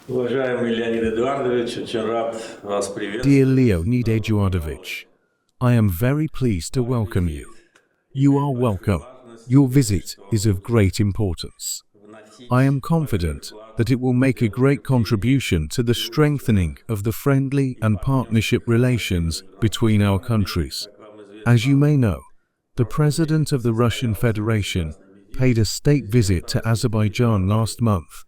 Уважаемый Леонид Эдуардович, очень рад вас Dear приветствовать. Leonid Eduardovich, I am very pleased to welcome you. You are welcome. Your visit is of great importance. I am confident that it will make a great contribution to the strengthening of the friendly and partnership relations between our countries. As you may know, the President of the Russian Federation paid a state visit to Azerbaijan last month,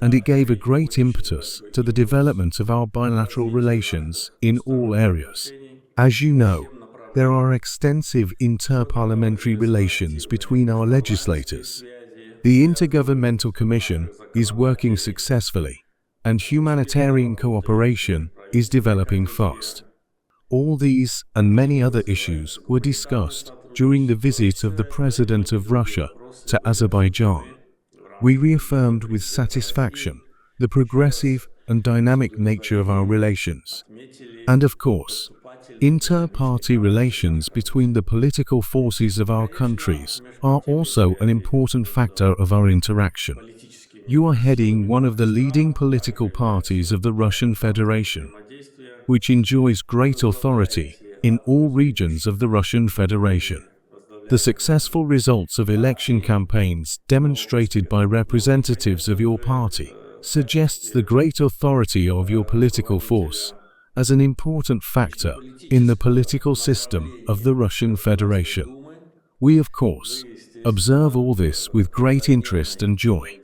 and it gave a great impetus to the development of our bilateral relations in all areas. As you know, there are extensive inter-parliamentary relations between our legislators. The Intergovernmental Commission is working successfully, and humanitarian cooperation is developing fast. All these and many other issues were discussed during the visit of the President of Russia to Azerbaijan. We reaffirmed with satisfaction the progressive and dynamic nature of our relations. And of course, inter-party relations between the political forces of our countries are also an important factor of our interaction. You are heading one of the leading political parties of the Russian Federation, which enjoys great authority in all regions of the Russian Federation. The successful results of election campaigns demonstrated by representatives of your party suggests the great authority of your political force as an important factor in the political system of the Russian Federation. We, of course, observe all this with great interest and joy.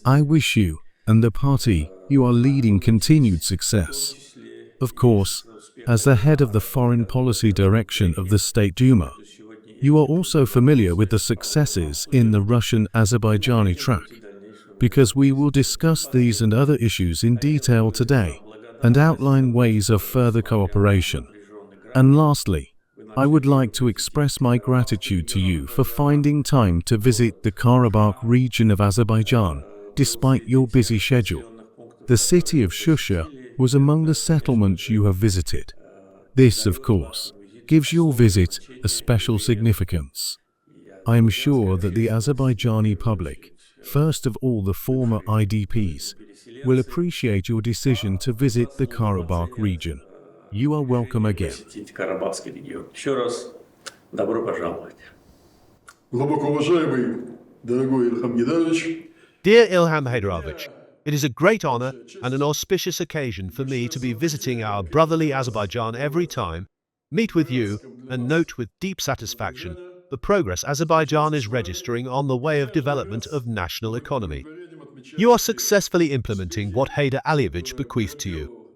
I wish you and the party you are leading continued success. Of course, as the head of the foreign policy direction of the State Duma, you are also familiar with the successes in the Russian-Azerbaijani track, because we will discuss these and other issues in detail today and outline ways of further cooperation. And lastly, I would like to express my gratitude to you for finding time to visit the Karabakh region of Azerbaijan, despite your busy schedule. The city of Shusha was among the settlements you have visited. This, of course, gives your visit a special significance. I am sure that the Azerbaijani public, first of all the former IDPs, will appreciate your decision to visit the Karabakh region. You are welcome again. Карабахский регион. Еще раз добро пожаловать. Глубоко уважаемый, дорогой Ильхам Гидарович, Dear Ilham Aliyev, it is a great honor and an auspicious occasion for me to be visiting our brotherly Azerbaijan every time, meet with you, and note with deep satisfaction the progress Azerbaijan is registering on the way of development of national economy. You are successfully implementing what Heydar Aliyevich bequeathed to you.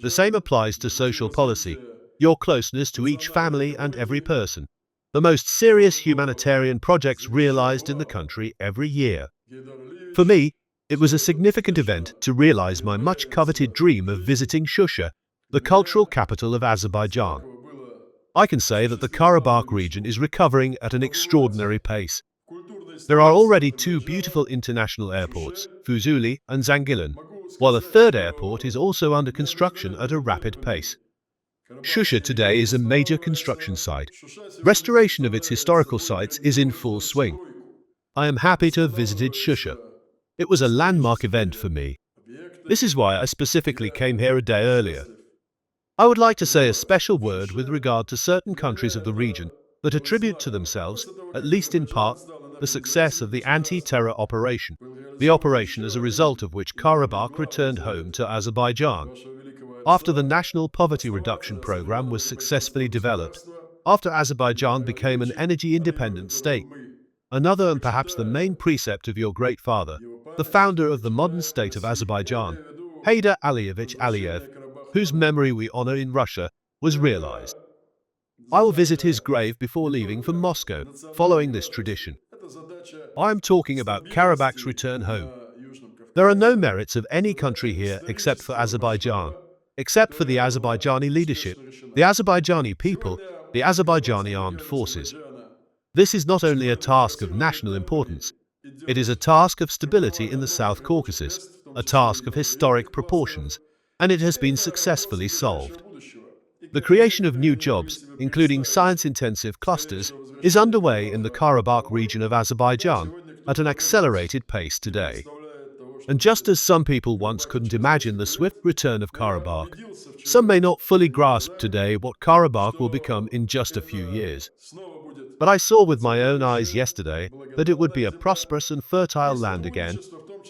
The same applies to social policy, your closeness to each family and every person, the most serious humanitarian projects realized in the country every year. For me, it was a significant event to realize my much-coveted dream of visiting Shusha, the cultural capital of Azerbaijan. I can say that the Karabakh region is recovering at an extraordinary pace. There are already two beautiful international airports, Fuzuli and Zangilan, while a third airport is also under construction at a rapid pace. Shusha today is a major construction site. Restoration of its historical sites is in full swing. I am happy to have visited Shusha. It was a landmark event for me. This is why I specifically came here a day earlier. I would like to say a special word with regard to certain countries of the region that attribute to themselves, at least in part, the success of the anti-terror operation, the operation as a result of which Karabakh returned home to Azerbaijan. After the National Poverty Reduction Program was successfully developed, after Azerbaijan became an energy-independent state, another and perhaps the main precept of your great father, the founder of the modern state of Azerbaijan, Heydar Aliyevich Aliyev, whose memory we honor in Russia, was realized. I will visit his grave before leaving for Moscow, following this tradition. I am talking about Karabakh's return home. There are no merits of any country here except for Azerbaijan, except for the Azerbaijani leadership, the Azerbaijani people, the Azerbaijani armed forces. This is not only a task of national importance, it is a task of stability in the South Caucasus, a task of historic proportions, and it has been successfully solved. The creation of new jobs, including science-intensive clusters, is underway in the Karabakh region of Azerbaijan at an accelerated pace today. And just as some people once couldn't imagine the swift return of Karabakh, some may not fully grasp today what Karabakh will become in just a few years. But I saw with my own eyes yesterday that it would be a prosperous and fertile land again,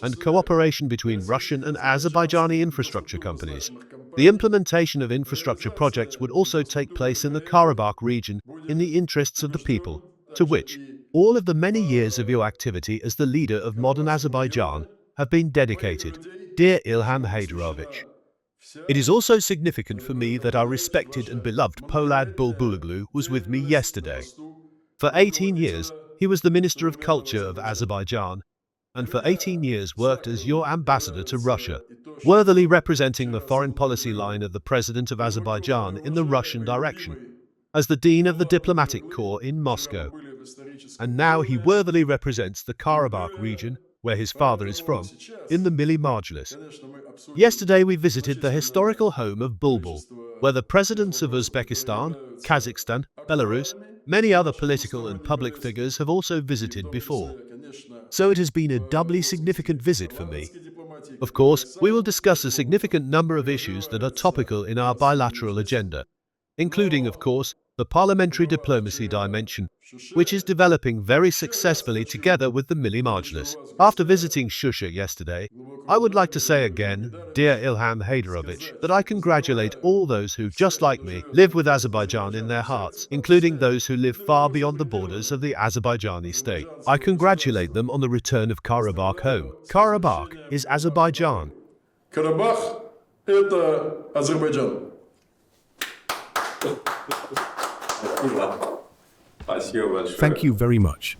and cooperation between Russian and Azerbaijani infrastructure companies. The implementation of infrastructure projects would also take place in the Karabakh region in the interests of the people, to which all of the many years of your activity as the leader of modern Azerbaijan have been dedicated, dear Ilham Haydarovich. It is also significant for me that our respected and beloved Polad Bulbuloglu was with me yesterday. For 18 years, he was the Minister of Culture of Azerbaijan, and for 18 years worked as your ambassador to Russia, worthily representing the foreign policy line of the President of Azerbaijan in the Russian direction, as the Dean of the Diplomatic Corps in Moscow. And now he worthily represents the Karabakh region, where his father is from, in the Milli Majlis. Yesterday we visited the historical home of Bulbul, where the presidents of Uzbekistan, Kazakhstan, Belarus, many other political and public figures have also visited before. So it has been a doubly significant visit for me. Of course, we will discuss a significant number of issues that are topical in our bilateral agenda, including, of course, the parliamentary diplomacy dimension, which is developing very successfully together with the Milli Majlis. After visiting Shusha yesterday, I would like to say again, dear Ilham Haydarovich, that I congratulate all those who, just like me, live with Azerbaijan in their hearts, including those who live far beyond the borders of the Azerbaijani state. I congratulate them on the return of Karabakh home. Karabakh is Azerbaijan. Карабах – это Азербайджан. Спасибо большое. Thank you very much.